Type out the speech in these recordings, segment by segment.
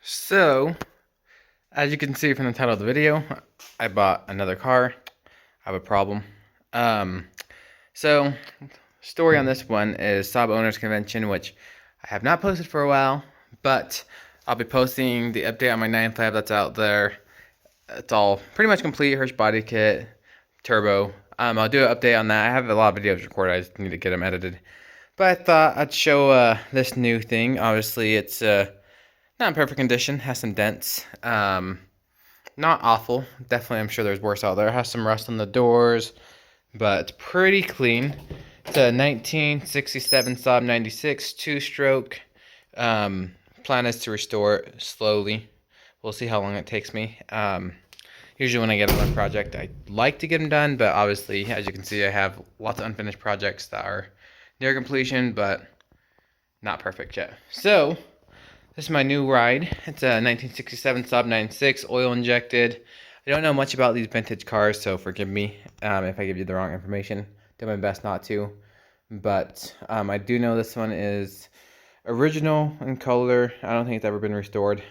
So, as you can see from the title of the video, I bought another car. I have a problem. Um, so, story on this one is Saab Owners Convention, which I have not posted for a while, but I'll be posting the update on my 9.5 that's out there. It's all pretty much complete, Hirsch body kit, turbo. I'll do an update on that. I have a lot of videos recorded, I just need to get them edited. But I thought I'd show this new thing. Obviously, it's not in perfect condition, has some dents. Not awful. Definitely, I'm sure there's worse out there. Has some rust on the doors, but it's pretty clean. It's a 1967 Saab 96 two-stroke. Plan is to restore it slowly. We'll see how long it takes me. Usually when I get on a project, I like to get them done, but obviously, as you can see, I have lots of unfinished projects that are near completion, but not perfect yet. So, this is my new ride. It's a 1967 Saab 96, oil injected. I don't know much about these vintage cars, so forgive me if I give you the wrong information. Do my best not to. But I do know this one is original in color. I don't think it's ever been restored.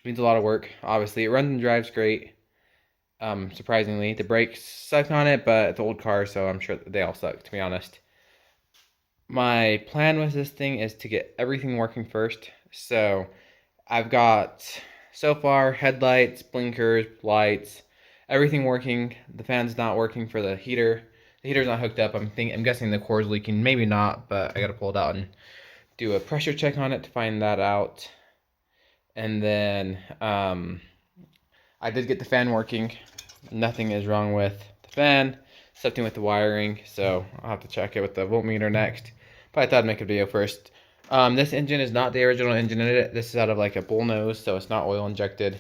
Needs a lot of work. Obviously, it runs and drives great. Surprisingly, the brakes suck on it, but it's an old car, so I'm sure they all suck, to be honest. My plan with this thing is to get everything working first. So I've got, so far, headlights, blinkers, lights, everything working. The fan's not working for the heater. The heater's not hooked up. I'm guessing the core's leaking. Maybe not, but I gotta pull it out and do a pressure check on it to find that out. And then I did get the fan working. Nothing is wrong with the fan. Something with the wiring, so I'll have to check it with the voltmeter next. But I thought I'd make a video first. This engine is not the original engine in it. This is out of like a bullnose, so it's not oil injected.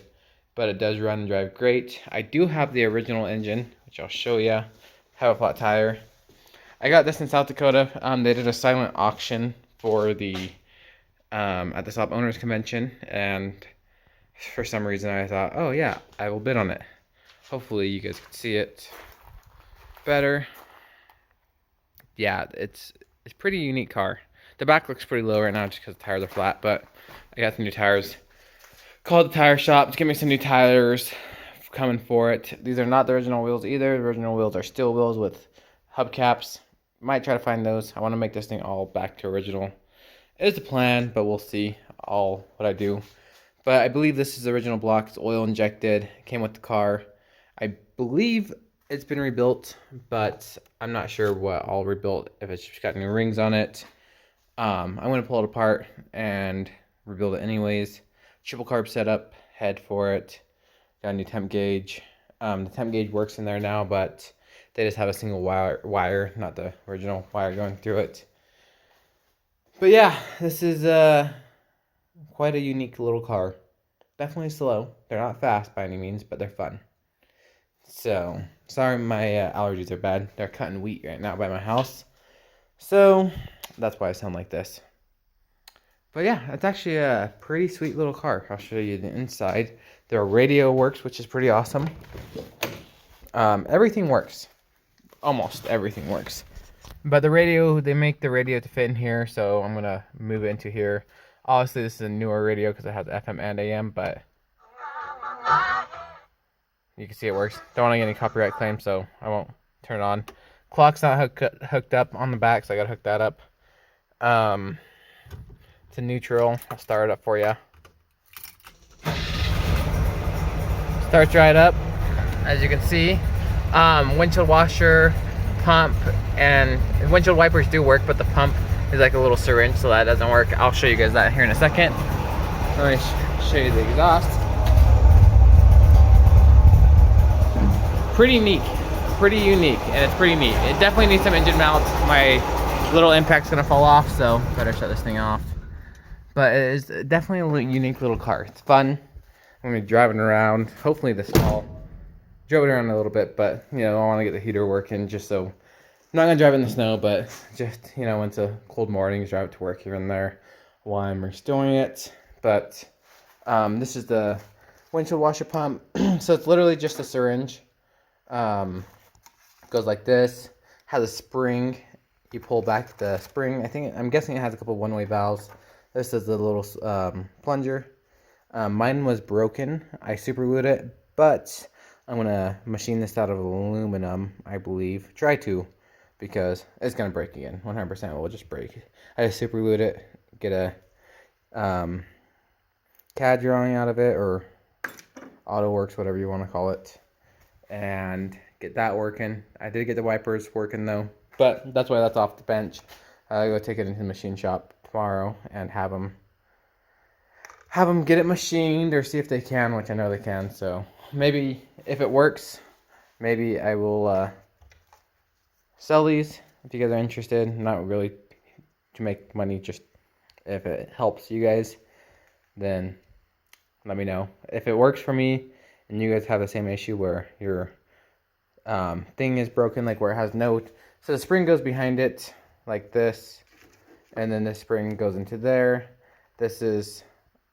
But it does run and drive great. I do have the original engine, which I'll show you. Have a flat tire. I got this in South Dakota. They did a silent auction for the at the Saab Owners Convention, and for some reason I thought, oh yeah, I will bid on it. Hopefully you guys can see it better. Yeah, it's a pretty unique car. The back looks pretty low right now just because the tires are flat, but I got some new tires. Called the tire shop to get me some new tires coming for it. These are not the original wheels either. The original wheels are steel wheels with hubcaps. Might try to find those. I want to make this thing all back to original. It is the plan, but we'll see all what I do. But I believe this is the original block. It's oil injected. It came with the car. I believe it's been rebuilt, but I'm not sure what all rebuilt, if it's just got new rings on it. I'm going to pull it apart and rebuild it anyways. Triple carb setup, head for it. Got a new temp gauge. The temp gauge works in there now, but they just have a single wire, not the original wire going through it. But yeah, this is quite a unique little car. Definitely slow. They're not fast by any means, but they're fun. So, sorry my allergies are bad. They're cutting wheat right now by my house. So, that's why I sound like this. But yeah, it's actually a pretty sweet little car. I'll show you the inside. Their radio works, which is pretty awesome. Everything works. Almost everything works. But the radio, they make the radio to fit in here, so I'm going to move it into here. Obviously, this is a newer radio because it has FM and AM, but you can see it works. Don't want to get any copyright claims, so I won't turn it on. Clock's not hooked up on the back, so I got to hook that up. It's a neutral. I'll start it up for you. Starts right up, as you can see. Windshield washer, pump, and windshield wipers do work, but the pump is like a little syringe, so that doesn't work. I'll show you guys that here in a second. Let me show you the exhaust. Pretty neat, pretty unique, and it's pretty neat. It definitely needs some engine mounts. My little impact's gonna fall off, so better shut this thing off. But it is definitely a unique little car. It's fun. I'm gonna be driving around. Hopefully this fall. Drove it around a little bit, but you know, I want to get the heater working just so I'm not gonna drive in the snow, but just, you know, when it's a cold morning, drive it to work here and there while I'm restoring it. But this is the windshield washer pump. So it's literally just a syringe. Goes like this. Has a spring. You pull back the spring. I'm guessing it has a couple one-way valves This is the little plunger. Mine was broken. I super glued it, but I'm gonna machine this out of aluminum, I believe. Try to, because it's gonna break again. 100% will just break. I just super glued it. Get a CAD drawing out of it, or AutoWorks, whatever you want to call it, and get that working. I did get the wipers working though, but that's why that's off the bench. I'll go take it into the machine shop tomorrow and have them get it machined, or see if they can, which I know they can. So maybe if it works, maybe I will sell these if you guys are interested. Not really to make money, just if it helps you guys, then let me know. If it works for me and you guys have the same issue where your thing is broken, like where it has no, so the spring goes behind it like this, and then this spring goes into there. This is,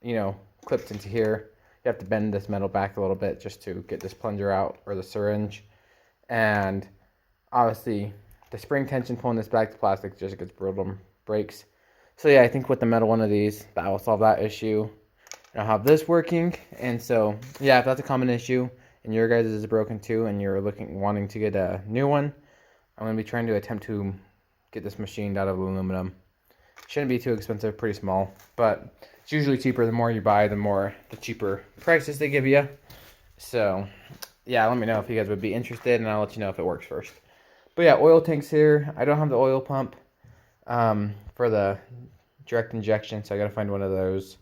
you know, clipped into here. You have to bend this metal back a little bit just to get this plunger out, or the syringe. And obviously the spring tension pulling this back to plastic just gets brittle and breaks. So yeah, I think with the metal one of these, that will solve that issue. And I'll have this working. And so yeah, if that's a common issue and your guys is broken too, and you're wanting to get a new one, I'm going to be trying to attempt to get this machined out of aluminum. Shouldn't be too expensive, pretty small, but it's usually cheaper. The more you buy, the cheaper prices they give you. So yeah, let me know if you guys would be interested, and I'll let you know if it works first. But yeah, oil tanks here. I don't have the oil pump for the direct injection, so I gotta find one of those.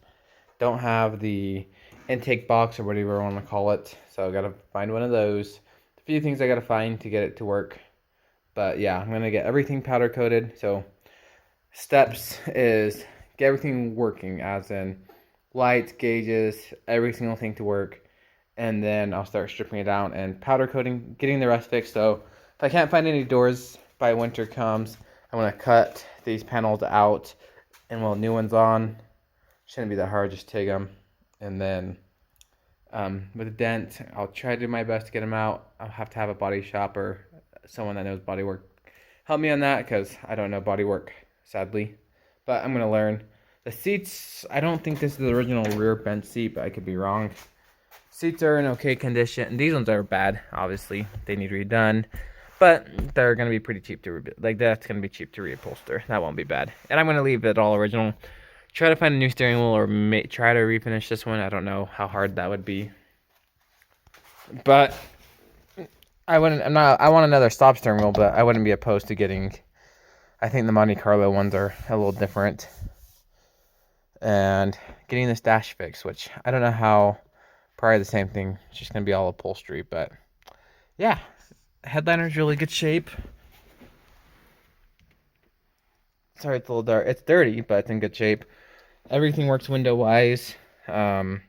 Don't have the intake box, or whatever you want to call it, so I gotta find one of those. A few things I gotta find to get it to work. But yeah, I'm gonna get everything powder coated. So steps is get everything working, as in lights, gauges, every single thing to work, and then I'll start stripping it down and powder coating, getting the rest fixed. So if I can't find any doors by winter comes, I'm gonna cut these panels out and weld new ones on. Shouldn't be that hard, just take them, and then with a dent, I'll try to do my best to get them out. I'll have to have a body shop or someone that knows body work help me on that, because I don't know body work, sadly, but I'm gonna learn. The seats, I don't think this is the original rear bench seat, but I could be wrong. Seats are in okay condition. These ones are bad, obviously. They need redone, but they're gonna be pretty cheap to that's gonna be cheap to reupholster. That won't be bad. And I'm gonna leave it all original. Try to find a new steering wheel, or try to refinish this one. I don't know how hard that would be, but I want another stop steering wheel, but I wouldn't be opposed to getting. I think the Monte Carlo ones are a little different. And getting this dash fixed, which I don't know how. Probably the same thing. It's just gonna be all upholstery, but yeah, headliner's really good shape. Sorry, it's a little dark. It's dirty, but it's in good shape. Everything works window wise. Gotta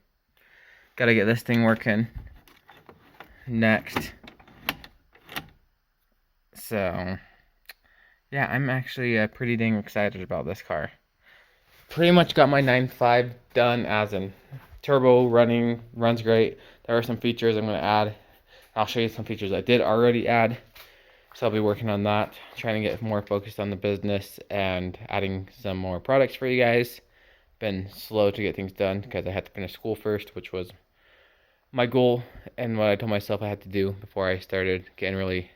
get this thing working next. So yeah, I'm actually pretty dang excited about this car. Pretty much got my 9.5 done, as in turbo runs great. There are some features I'm going to add. I'll show you some features I did already add. So I'll be working on that, trying to get more focused on the business and adding some more products for you guys. Been slow to get things done because I had to finish school first, which was my goal and what I told myself I had to do before I started getting really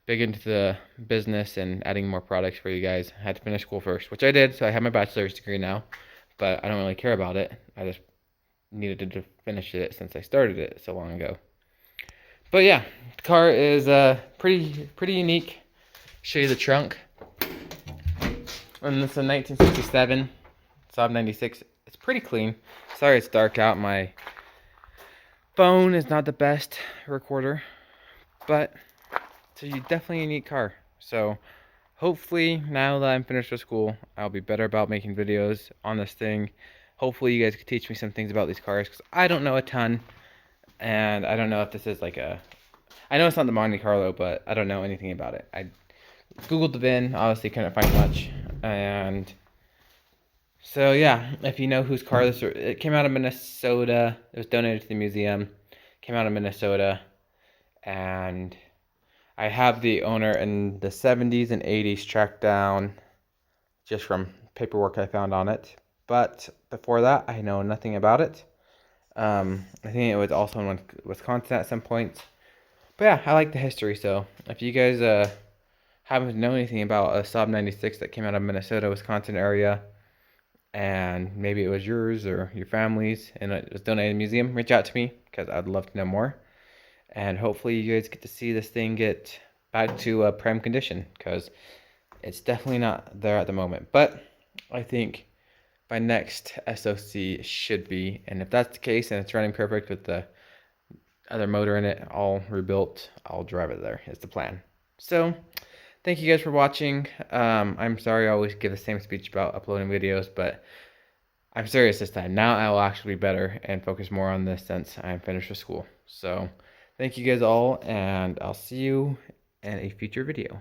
big into the business and adding more products for you guys. I had to finish school first, which I did, so I have my bachelor's degree now, but I don't really care about it. I just needed to finish it since I started it so long ago. But yeah, the car is pretty unique. Show you the trunk. And this is a 1967 Saab 96. It's pretty clean. Sorry it's dark out. My phone is not the best recorder, but it's definitely a unique car. So hopefully now that I'm finished with school, I'll be better about making videos on this thing. Hopefully you guys can teach me some things about these cars, because I don't know a ton, and I don't know if this is like I know it's not the Monte Carlo, but I don't know anything about it. I googled the VIN, obviously couldn't find much, and so yeah, if you know whose car this is, it came out of Minnesota. It was donated to the museum. Came out of Minnesota, and I have the owner in the 70s and 80s tracked down just from paperwork I found on it. but before that, I know nothing about it. I think it was also in Wisconsin at some point. But yeah, I like the history, so if you guys happen to know anything about a Saab 96 that came out of Minnesota, Wisconsin area, and maybe it was yours or your family's, and it was donated to a museum, reach out to me, because I'd love to know more. And hopefully you guys get to see this thing get back to prime condition, because it's definitely not there at the moment. But I think by next SOC should be, and if that's the case and it's running perfect with the other motor in it all rebuilt, I'll drive it there is the plan. So thank you guys for watching. I'm sorry I always give the same speech about uploading videos, but I'm serious this time. Now I will actually be better and focus more on this since I'm finished with school. So thank you guys all, and I'll see you in a future video.